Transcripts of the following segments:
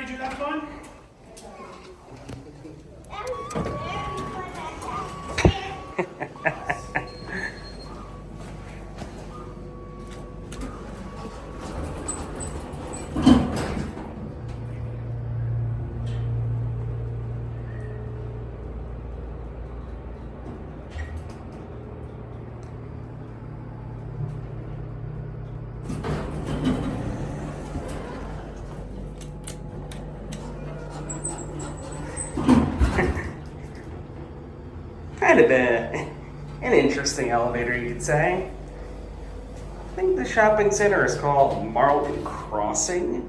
Did you have fun? Kind of an interesting elevator, you could say. I think the shopping center is called Marlton Crossing,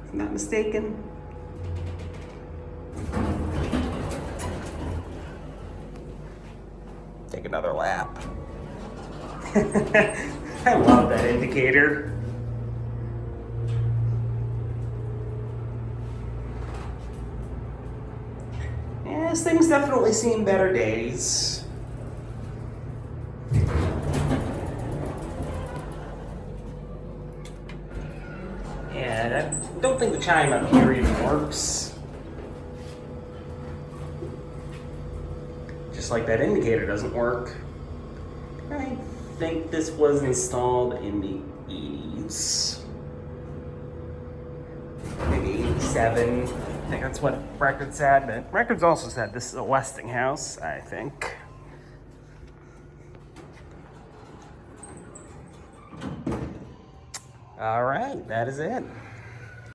if I'm not mistaken. Take another lap. I love that indicator. Yes, things definitely seen better days. Yeah, I don't think the chime up here even works. Just like that indicator doesn't work. I think this was installed in the 80s. Maybe 87. I think that's what records said, but records also said this is a Westinghouse, I think. All right, that is it.